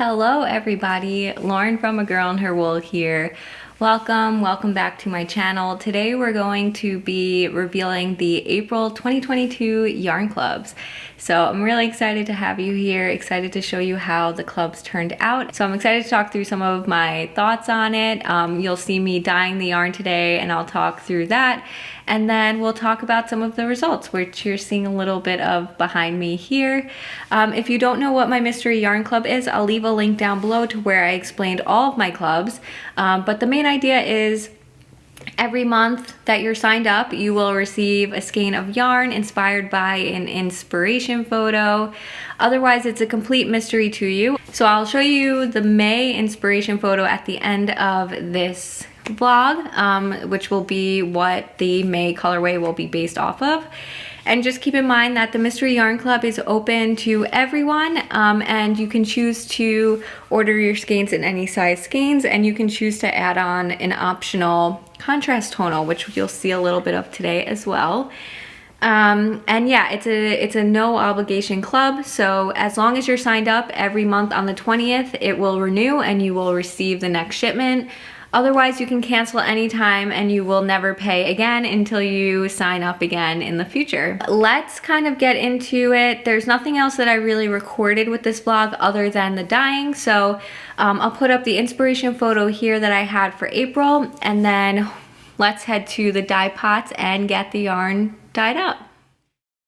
Hello everybody, Lauren from A Girl and Her Wool here. Welcome back to my channel. Today we're going to be revealing the April 2022 yarn clubs. So I'm really excited to have you here, excited to show you how the clubs turned out. So I'm excited to talk through some of my thoughts on it. You'll see me dyeing the yarn today and I'll talk through that. And then we'll talk about some of the results, which you're seeing a little bit of behind me here. If you don't know what my mystery yarn club is, I'll leave a link down below to where I explained all of my clubs. But the main idea is every month that you're signed up, you will receive a skein of yarn inspired by an inspiration photo. Otherwise, it's a complete mystery to you. So I'll show you the May inspiration photo at the end of this vlog, which will be what the May colorway will be based off of. And just keep in mind that the Mystery Yarn Club is open to everyone, and you can choose to order your skeins in any size skeins, and you can choose to add on an optional contrast tonal, which you'll see a little bit of today as well. And yeah, it's a no obligation club, so as long as you're signed up every month on the 20th, it will renew and you will receive the next shipment. Otherwise, you can cancel anytime and you will never pay again until you sign up again in the future. Let's kind of get into it. There's nothing else that I really recorded with this vlog other than the dyeing. So I'll put up the inspiration photo here that I had for April, and then let's head to the dye pots and get the yarn dyed up.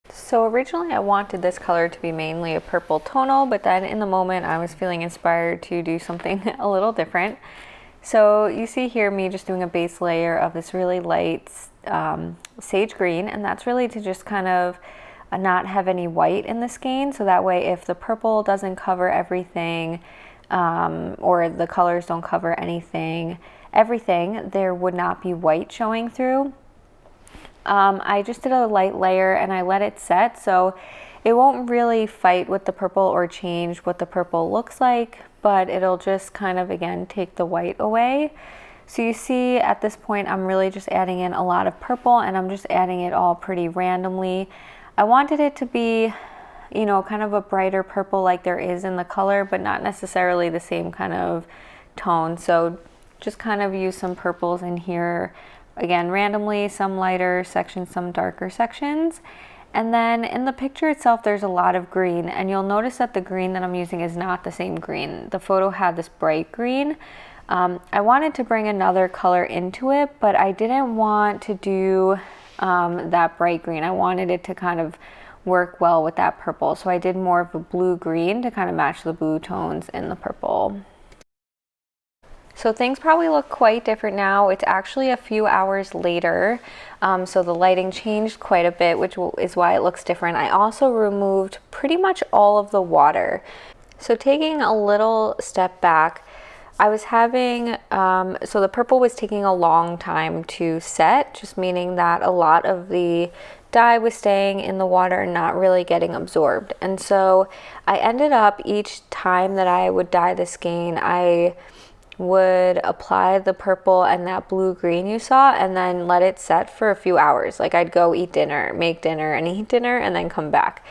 So originally I wanted this color to be mainly a purple tonal, but then in the moment I was feeling inspired to do something a little different. So you see here me just doing a base layer of this really light sage green, and that's really to just kind of not have any white in the skein, so that way if the purple doesn't cover everything, or the colors don't cover everything, there would not be white showing through. I just did a light layer and I let it set, so it won't really fight with the purple or change what the purple looks like, but it'll just kind of, again, take the white away. So you see at this point, I'm really just adding in a lot of purple, and I'm just adding it all pretty randomly. I wanted it to be, you know, kind of a brighter purple like there is in the color, but not necessarily the same kind of tone. So just kind of use some purples in here, again, randomly, some lighter sections, some darker sections. And then in the picture itself, there's a lot of green, and you'll notice that the green that I'm using is not the same green. The photo had this bright green. I wanted to bring another color into it, but I didn't want to do that bright green. I wanted it to kind of work well with that purple. So I did more of a blue-green to kind of match the blue tones in the purple. So things probably look quite different now. It's actually a few hours later, so the lighting changed quite a bit, which is why it looks different. I also removed pretty much all of the water. So taking a little step back, I was having, so the purple was taking a long time to set, just meaning that a lot of the dye was staying in the water and not really getting absorbed. And so I ended up, each time that I would dye the skein, I would apply the purple and that blue-green you saw, and then let it set for a few hours. Like I'd go eat dinner, make dinner, and eat dinner, and then come back.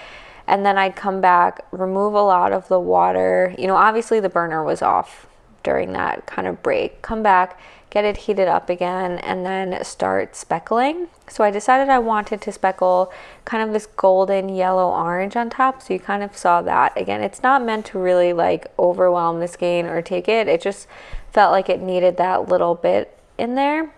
And then I'd come back, remove a lot of the water. You know, obviously the burner was off during that kind of break. Come back, get it heated up again, and then start speckling. So I decided I wanted to speckle kind of this golden yellow orange on top, so you kind of saw that. Again, it's not meant to really like overwhelm the skein or take it. It just felt like it needed that little bit in there.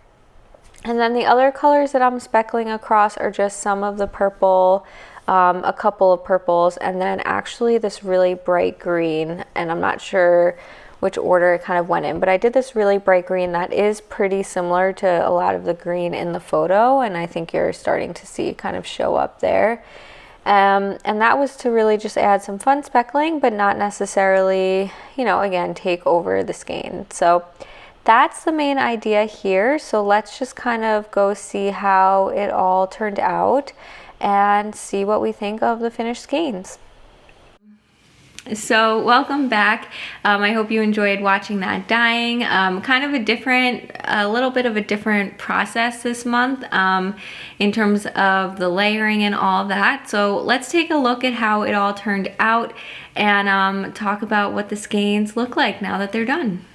And then the other colors that I'm speckling across are just some of the purple, a couple of purples, and then actually this really bright green, and I'm not sure which order it kind of went in, but I did this really bright green that is pretty similar to a lot of the green in the photo, and I think you're starting to see kind of show up there. And that was to really just add some fun speckling, but not necessarily, you know, again, take over the skein. So that's the main idea here. So let's just kind of go see how it all turned out and see what we think of the finished skeins. So welcome back. I hope you enjoyed watching that dyeing. Kind of a little bit of a different process this month in terms of the layering and all that. So let's take a look at how it all turned out and talk about what the skeins look like now that they're done.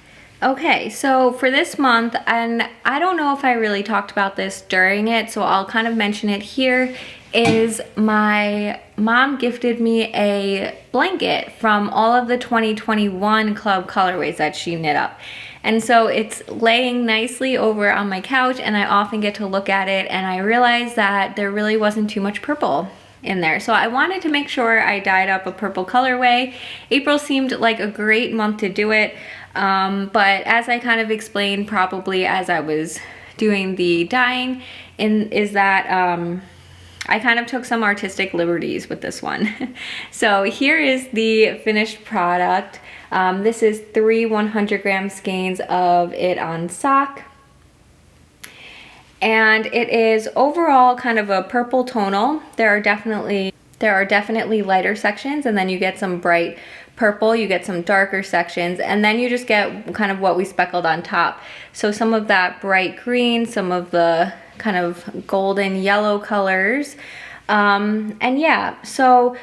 Okay, so for this month, and I don't know if I really talked about this during it, so I'll kind of mention it here, is my mom gifted me a blanket from all of the 2021 club colorways that she knit up. And so it's laying nicely over on my couch, and I often get to look at it and I realized that there really wasn't too much purple in there. So I wanted to make sure I dyed up a purple colorway. April seemed like a great month to do it. But as I kind of explained probably as I was doing the dyeing, is that I kind of took some artistic liberties with this one. So here is the finished product. This is 3 100-gram skeins of it on sock. And it is overall kind of a purple tonal. There are definitely lighter sections, and then you get some bright purple, you get some darker sections, and then you just get kind of what we speckled on top. So some of that bright green, some of the kind of golden yellow colors. And yeah, so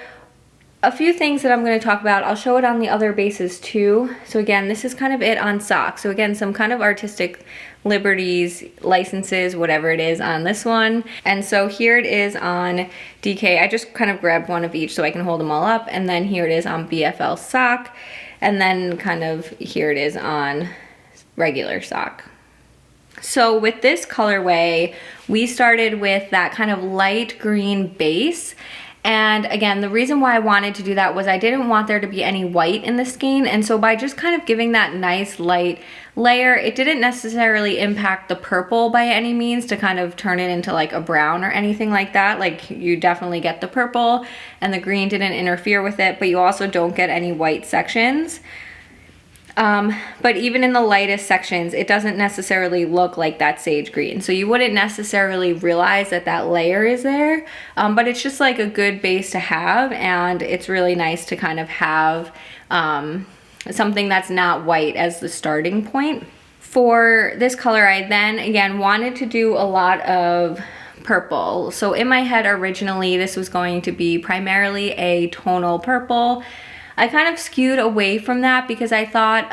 a few things that I'm going to talk about. I'll show it on the other bases too. So again, this is kind of it on socks. So again, some kind of artistic liberties, licenses, whatever it is on this one. And so here it is on DK. I just kind of grabbed one of each so I can hold them all up. And then here it is on BFL sock. And then kind of here it is on regular sock. So with this colorway, we started with that kind of light green base. And again, the reason why I wanted to do that was I didn't want there to be any white in the skein. And so by just kind of giving that nice light layer, it didn't necessarily impact the purple by any means to kind of turn it into like a brown or anything like that. Like you definitely get the purple and the green didn't interfere with it, but you also don't get any white sections. But even in the lightest sections, it doesn't necessarily look like that sage green. So you wouldn't necessarily realize that that layer is there, but it's just like a good base to have, and it's really nice to kind of have something that's not white as the starting point. For this color, I then again wanted to do a lot of purple. So in my head originally, this was going to be primarily a tonal purple. I kind of skewed away from that because I thought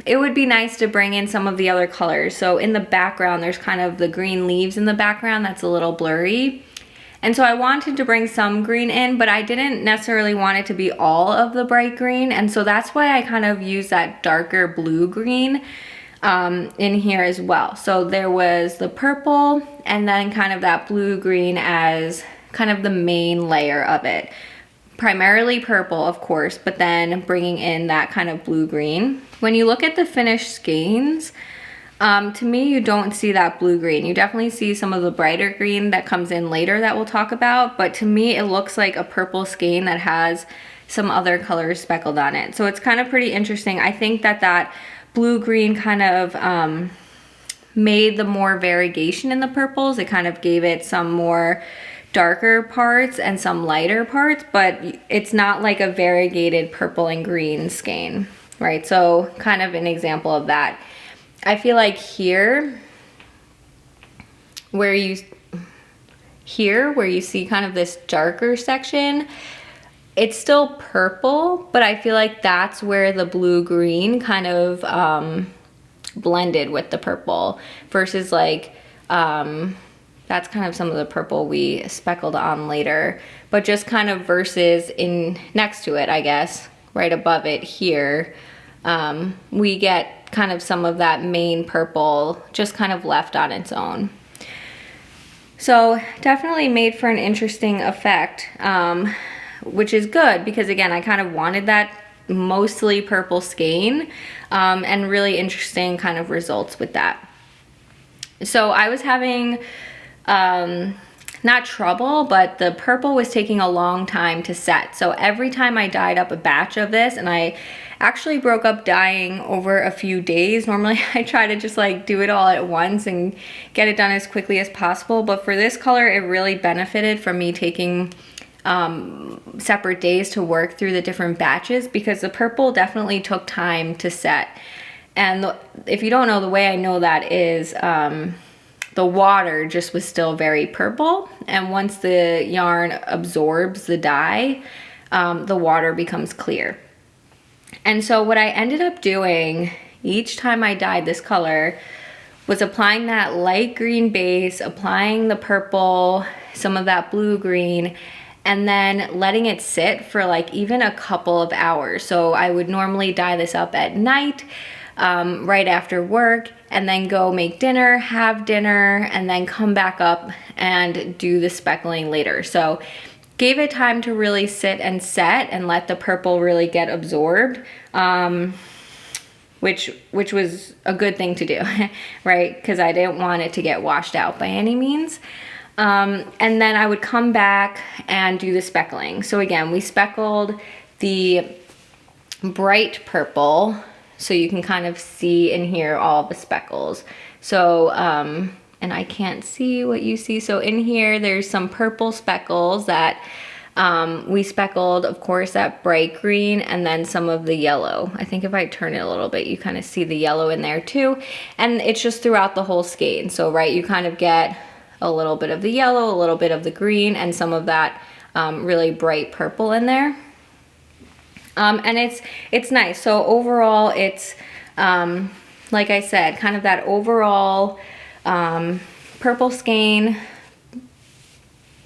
it would be nice to bring in some of the other colors. So in the background, there's kind of the green leaves in the background that's a little blurry. And so I wanted to bring some green in, but I didn't necessarily want it to be all of the bright green. And so that's why I kind of used that darker blue green in here as well. So there was the purple and then kind of that blue green as kind of the main layer of it. Primarily purple, of course, but then bringing in that kind of blue-green. When you look at the finished skeins, to me, you don't see that blue-green. You definitely see some of the brighter green that comes in later that we'll talk about, but to me, it looks like a purple skein that has some other colors speckled on it. So it's kind of pretty interesting. I think that that blue-green kind of made the more variegation in the purples. It kind of gave it some more darker parts and some lighter parts, but it's not like a variegated purple and green skein, right? So kind of an example of that. I feel like here where you see kind of this darker section, it's still purple, but I feel like that's where the blue-green kind of blended with the purple versus like that's kind of some of the purple we speckled on later, but just kind of versus in next to it, I guess, right above it here, we get kind of some of that main purple just kind of left on its own. So definitely made for an interesting effect, which is good because again, I kind of wanted that mostly purple skein and really interesting kind of results with that. So I was having not trouble, but the purple was taking a long time to set. So every time I dyed up a batch of this, and I actually broke up dyeing over a few days. Normally I try to just like do it all at once and get it done as quickly as possible. But for this color, it really benefited from me taking separate days to work through the different batches, because the purple definitely took time to set. And if you don't know, the way I know that is the water just was still very purple, and once the yarn absorbs the dye, the water becomes clear. And so what I ended up doing each time I dyed this color was applying that light green base, applying the purple, some of that blue green, and then letting it sit for like even a couple of hours. So I would normally dye this up at night, right after work, and then go make dinner, have dinner, and then come back up and do the speckling later. So gave it time to really sit and set and let the purple really get absorbed, which was a good thing to do, right? Because I didn't want it to get washed out by any means. And then I would come back and do the speckling. So again, we speckled the bright purple, so you can kind of see in here all the speckles. So, and I can't see what you see. So in here, there's some purple speckles that we speckled, of course, that bright green, and then some of the yellow. I think if I turn it a little bit, you kind of see the yellow in there too. And it's just throughout the whole skein. So, right, you kind of get a little bit of the yellow, a little bit of the green, and some of that really bright purple in there. And it's nice. So overall, it's, like I said, kind of that overall purple skein,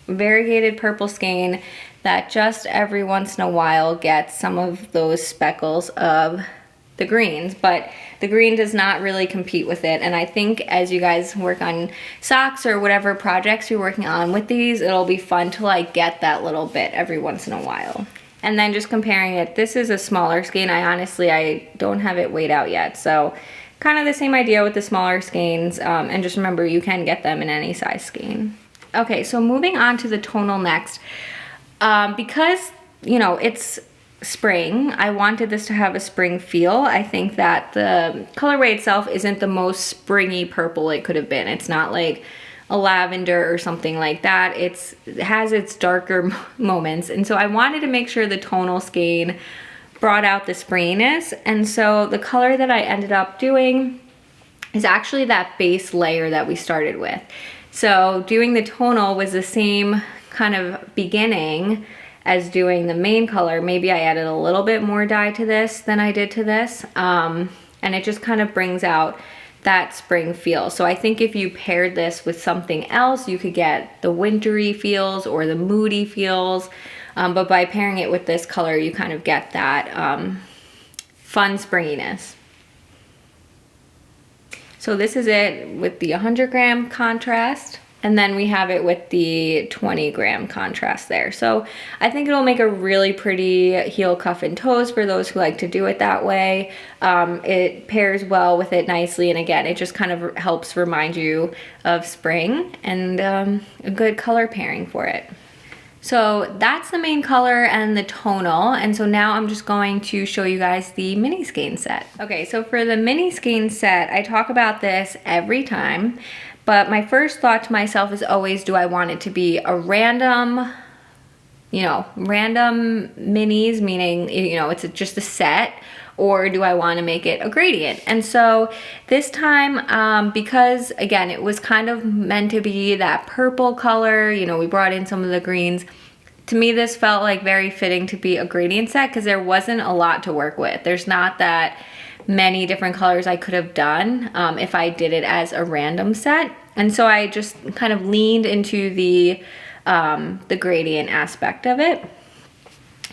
variegated purple skein that just every once in a while gets some of those speckles of the greens, but the green does not really compete with it. And I think as you guys work on socks or whatever projects you're working on with these, it'll be fun to like get that little bit every once in a while. And then just comparing it, this is a smaller skein. I don't have it weighed out yet. So kind of the same idea with the smaller skeins. And just remember, you can get them in any size skein. Okay, so moving on to the tonal next. Because, you know, it's spring, I wanted this to have a spring feel. I think that the colorway itself isn't the most springy purple it could have been. It's not like a lavender or something like that. It has its darker moments, and so I wanted to make sure the tonal skein brought out the springiness. And so the color that I ended up doing is actually that base layer that we started with. So doing the tonal was the same kind of beginning as doing the main color. Maybe I added a little bit more dye to this than I did to this, and it just kind of brings out that spring feel. So I think if you paired this with something else, you could get the wintry feels or the moody feels, but by pairing it with this color, you kind of get that fun springiness. So this is it with the 100 gram contrast, and then we have it with the 20 gram contrast there. So I think it'll make a really pretty heel, cuff, and toes for those who like to do it that way. It pairs well with it nicely, and again, it just kind of helps remind you of spring, and a good color pairing for it. So that's the main color and the tonal, and so now I'm just going to show you guys the mini skein set. Okay, so for the mini skein set, I talk about this every time, but my first thought to myself is always, do I want it to be a random, you know, random minis, meaning, you know, it's just a set, or do I want to make it a gradient? And so this time, because again, it was kind of meant to be that purple color, you know, we brought in some of the greens. To me, this felt like very fitting to be a gradient set because there wasn't a lot to work with. There's not that many different colors I could have done if I did it as a random set. And so I just kind of leaned into the gradient aspect of it.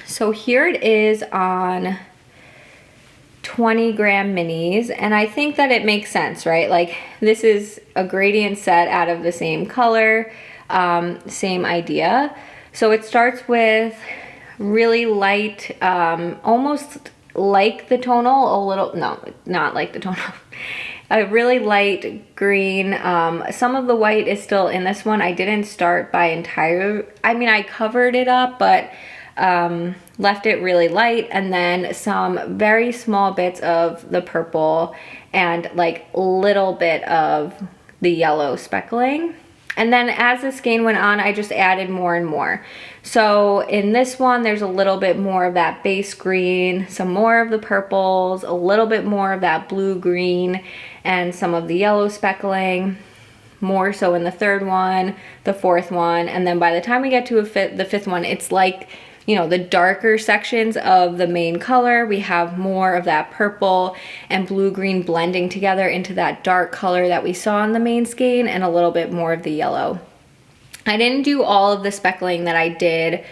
So here it is on 20 gram minis, and I think that it makes sense, right? Like, this is a gradient set out of the same color, same idea. So it starts with really light, almost like the tonal, a little, no, not like the tonal, a really light green. Some of the white is still in this one. I didn't start by I covered it up, but left it really light, and then some very small bits of the purple and like a little bit of the yellow speckling. And then as the skein went on, I just added more and more. So in this one, there's a little bit more of that base green, some more of the purples, a little bit more of that blue green, and some of the yellow speckling. More so in the third one, the fourth one, and then by the time we get to the fifth one, it's like, you know, the darker sections of the main color. We have more of that purple and blue-green blending together into that dark color that we saw in the main skein, and a little bit more of the yellow. I didn't do all of the speckling that I did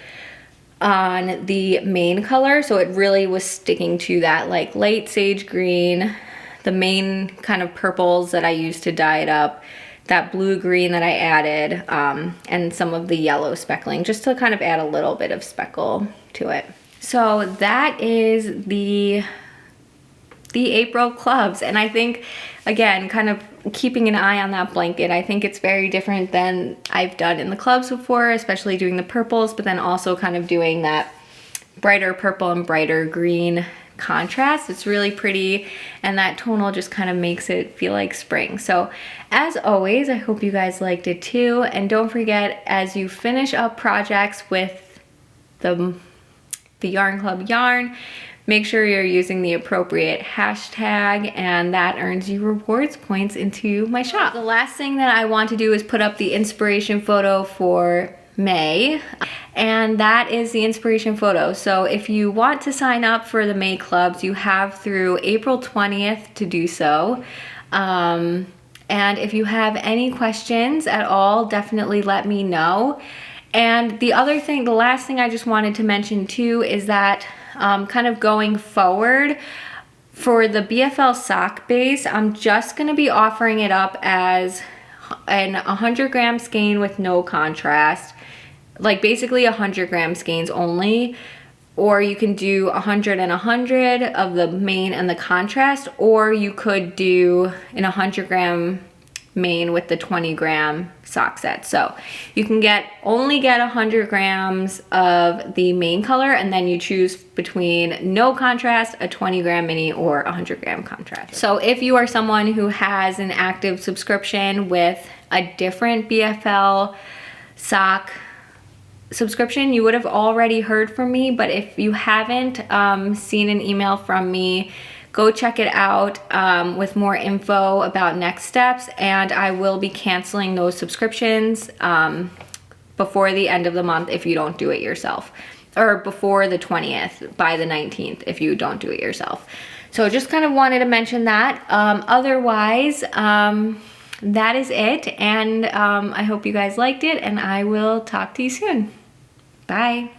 on the main color, so it really was sticking to that like light sage green, the main kind of purples that I used to dye it up, that blue green that I added, and some of the yellow speckling, just to kind of add a little bit of speckle to it. So that is the April clubs. And I think, again, kind of keeping an eye on that blanket, I think it's very different than I've done in the clubs before, especially doing the purples, but then also kind of doing that brighter purple and brighter green contrast. It's really pretty, and that tonal just kind of makes it feel like spring. So as always, I hope you guys liked it too, and don't forget, as you finish up projects with the Yarn Club yarn, make sure you're using the appropriate hashtag, and that earns you rewards points into my shop. The last thing that I want to do is put up the inspiration photo for May, and that is the inspiration photo. So if you want to sign up for the May clubs, you have through April 20th to do so. And if you have any questions at all, definitely let me know. And the other thing, the last thing I just wanted to mention too, is that kind of going forward, for the BFL sock base, I'm just going to be offering it up as an 100-gram skein with no contrast, like basically 100-gram skeins only, or you can do 100 and 100 of the main and the contrast, or you could do an 100-gram main with the 20-gram sock set. So you can only get 100 grams of the main color, and then you choose between no contrast, a 20-gram mini, or a 100-gram contrast. So if you are someone who has an active subscription with a different BFL sock subscription, you would have already heard from me, but if you haven't seen an email from me, go check it out with more info about next steps, and I will be canceling those subscriptions before the end of the month if you don't do it yourself, or before the 20th, by the 19th if you don't do it yourself. So just kind of wanted to mention that. Otherwise, that is it, and I hope you guys liked it, and I will talk to you soon. Bye.